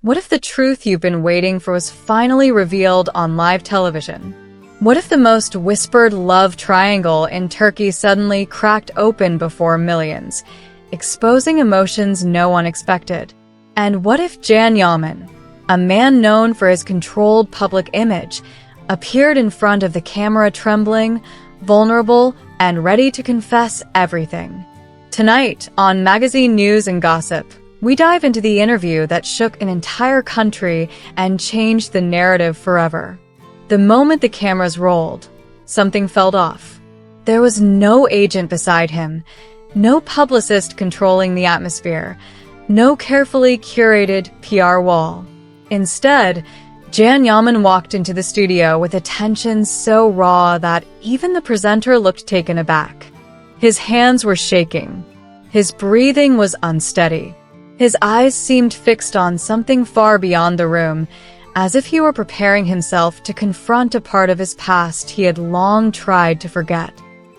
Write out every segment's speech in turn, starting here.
What if the truth you've been waiting for was finally revealed on live television? What if the most whispered love triangle in Turkey suddenly cracked open before millions, exposing emotions no one expected? And what if Yaman, a man known for his controlled public image, appeared in front of the camera trembling, vulnerable, and ready to confess everything? Tonight, on Magazine News and Gossip, we dive into the interview that shook an entire country and changed the narrative forever. The moment the cameras rolled, something felt off. There was no agent beside him, no publicist controlling the atmosphere, no carefully curated PR wall. Instead, Yaman walked into the studio with a tension so raw that even the presenter looked taken aback. His hands were shaking. His breathing was unsteady. His eyes seemed fixed on something far beyond the room, as if he were preparing himself to confront a part of his past he had long tried to forget.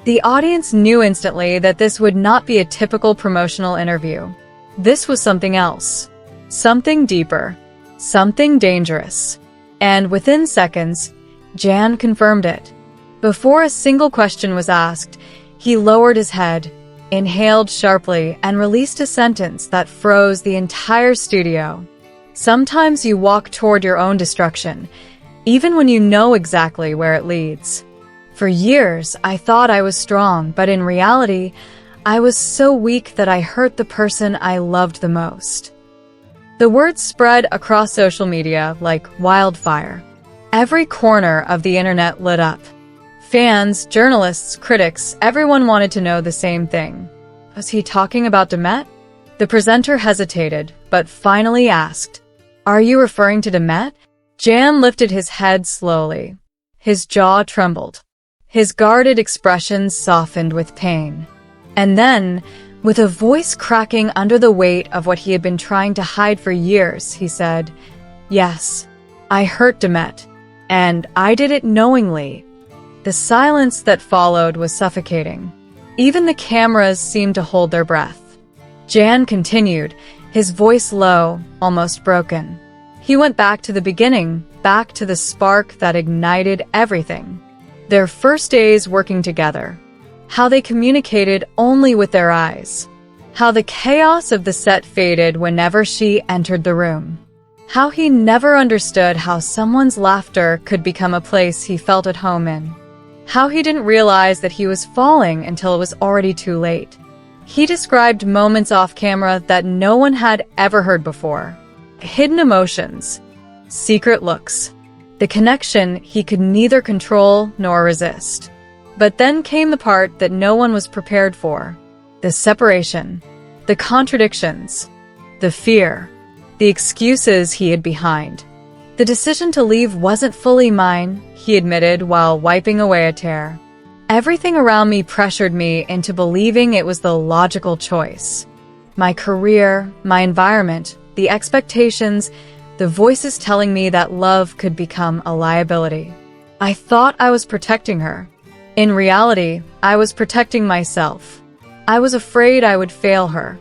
The audience knew instantly that this would not be a typical promotional interview. This was something else. Something deeper. Something dangerous. And within seconds, Jan confirmed it. Before a single question was asked, he lowered his head, inhaled sharply, and released a sentence that froze the entire studio. Sometimes you walk toward your own destruction, even when you know exactly where it leads. For years, I thought I was strong, but in reality, I was so weak that I hurt the person I loved the most. The words spread across social media like wildfire. Every corner of the internet lit up. Fans, journalists, critics, everyone wanted to know the same thing. Was he talking about Demet? The presenter hesitated, but finally asked, "Are you referring to Demet?" Jan lifted his head slowly. His jaw trembled. His guarded expression softened with pain. And then, with a voice cracking under the weight of what he had been trying to hide for years, he said, "Yes, I hurt Demet, and I did it knowingly." The silence that followed was suffocating. Even the cameras seemed to hold their breath. Jan continued, his voice low, almost broken. He went back to the beginning, back to the spark that ignited everything. Their first days working together. How they communicated only with their eyes. How the chaos of the set faded whenever she entered the room. How he never understood how someone's laughter could become a place he felt at home in. How he didn't realize that he was falling until it was already too late. He described moments off camera that no one had ever heard before. Hidden emotions. Secret looks. The connection he could neither control nor resist. But then came the part that no one was prepared for. The separation. The contradictions. The fear. The excuses he hid behind. The decision to leave wasn't fully mine, he admitted while wiping away a tear. Everything around me pressured me into believing it was the logical choice. My career, my environment, the expectations, the voices telling me that love could become a liability. I thought I was protecting her. In reality, I was protecting myself. I was afraid I would fail her.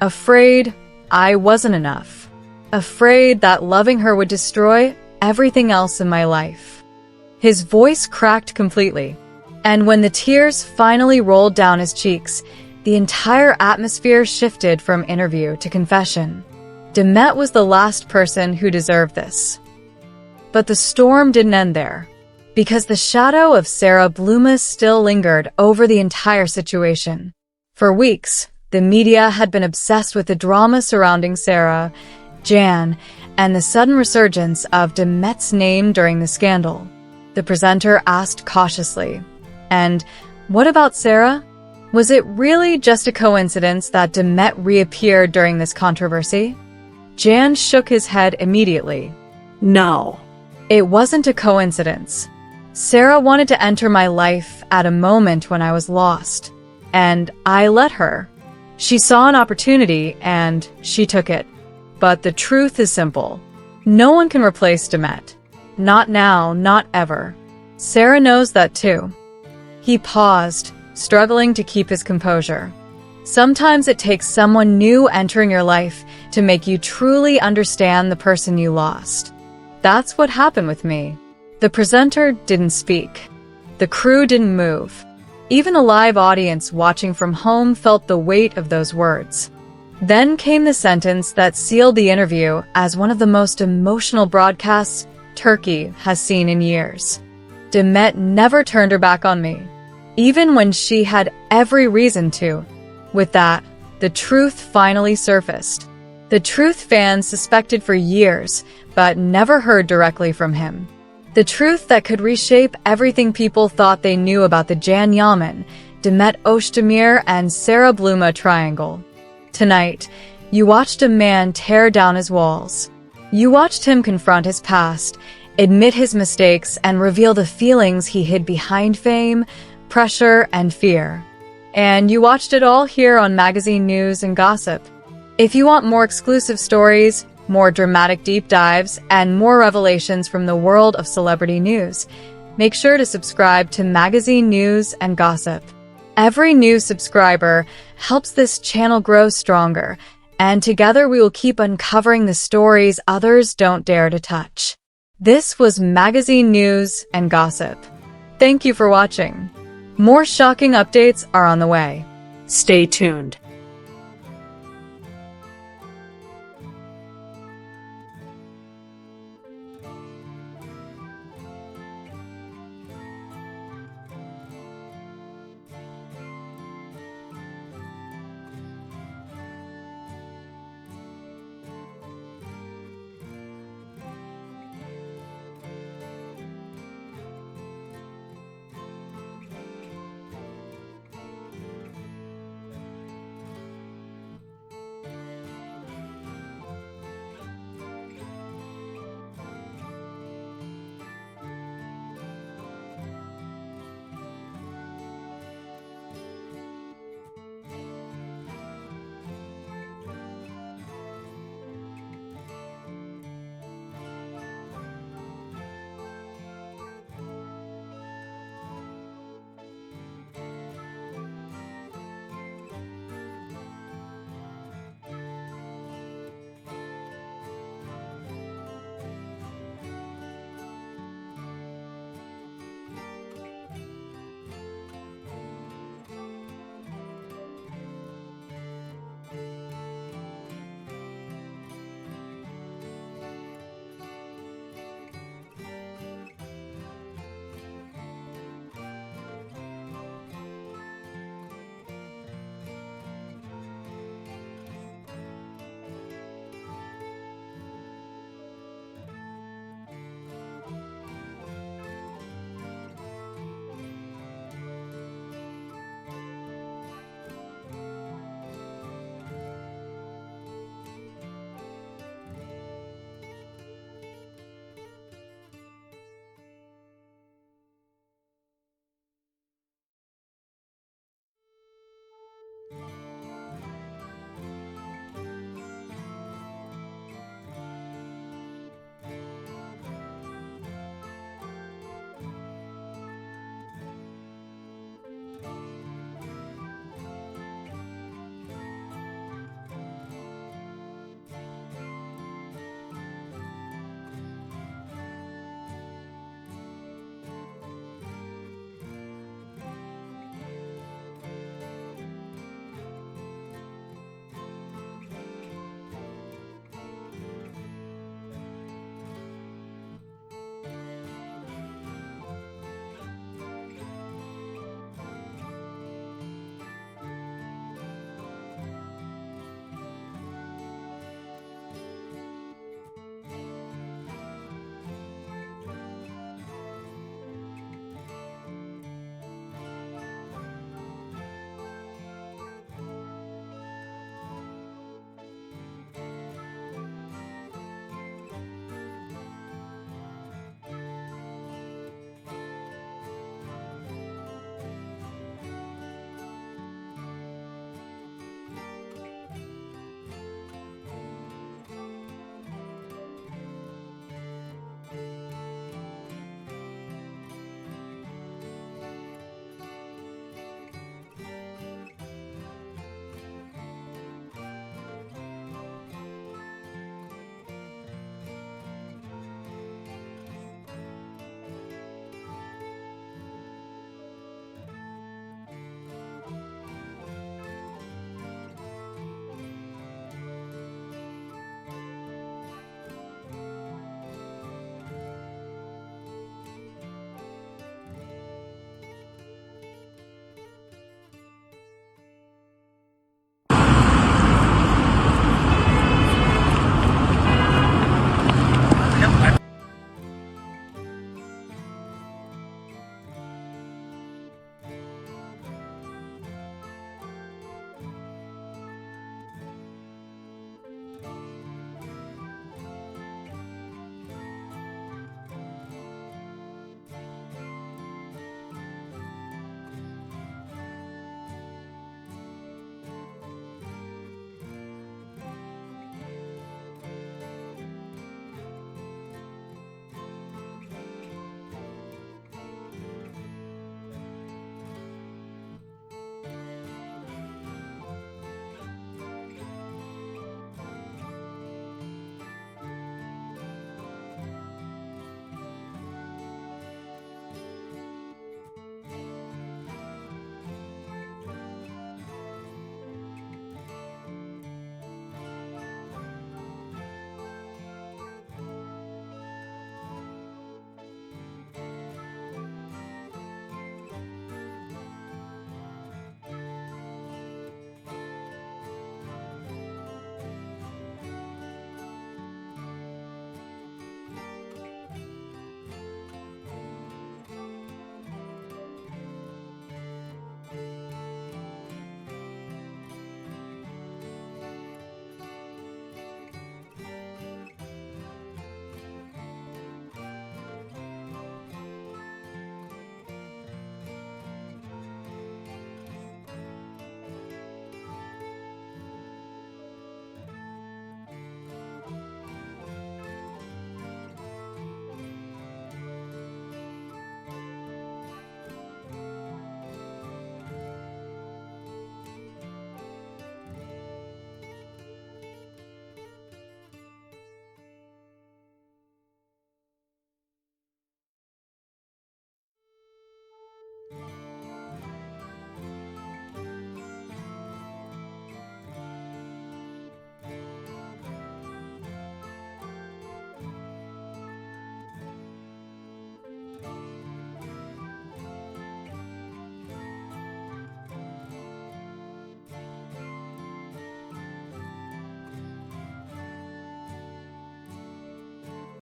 Afraid I wasn't enough. Afraid that loving her would destroy everything else in my life. His voice cracked completely, and when the tears finally rolled down his cheeks, the entire atmosphere shifted from interview to confession. Demet was the last person who deserved this. But the storm didn't end there, because the shadow of Sarah Bluma still lingered over the entire situation. For weeks, the media had been obsessed with the drama surrounding Sarah, Jan, and the sudden resurgence of Demet's name during the scandal. The presenter asked cautiously, "And what about Sarah? Was it really just a coincidence that Demet reappeared during this controversy?" Jan shook his head immediately. "No. It wasn't a coincidence. Sarah wanted to enter my life at a moment when I was lost, and I let her. She saw an opportunity, and she took it. But the truth is simple. No one can replace Demet. Not now, not ever. Sarah knows that too." He paused, struggling to keep his composure. Sometimes it takes someone new entering your life to make you truly understand the person you lost. That's what happened with me. The presenter didn't speak. The crew didn't move. Even a live audience watching from home felt the weight of those words. Then came the sentence that sealed the interview as one of the most emotional broadcasts Turkey has seen in years. Demet never turned her back on me, even when she had every reason to. With that, the truth finally surfaced. The truth fans suspected for years, but never heard directly from him. The truth that could reshape everything people thought they knew about the Yaman, Demet Özdemir, and Sarah Bluma triangle. Tonight, you watched a man tear down his walls. You watched him confront his past, admit his mistakes, and reveal the feelings he hid behind fame, pressure, and fear. And you watched it all here on Magazine News and Gossip. If you want more exclusive stories, more dramatic deep dives, and more revelations from the world of celebrity news, make sure to subscribe to Magazine News and Gossip. Every new subscriber helps this channel grow stronger, and together we will keep uncovering the stories others don't dare to touch. This was Magazine News and Gossip. Thank you for watching. More shocking updates are on the way. Stay tuned.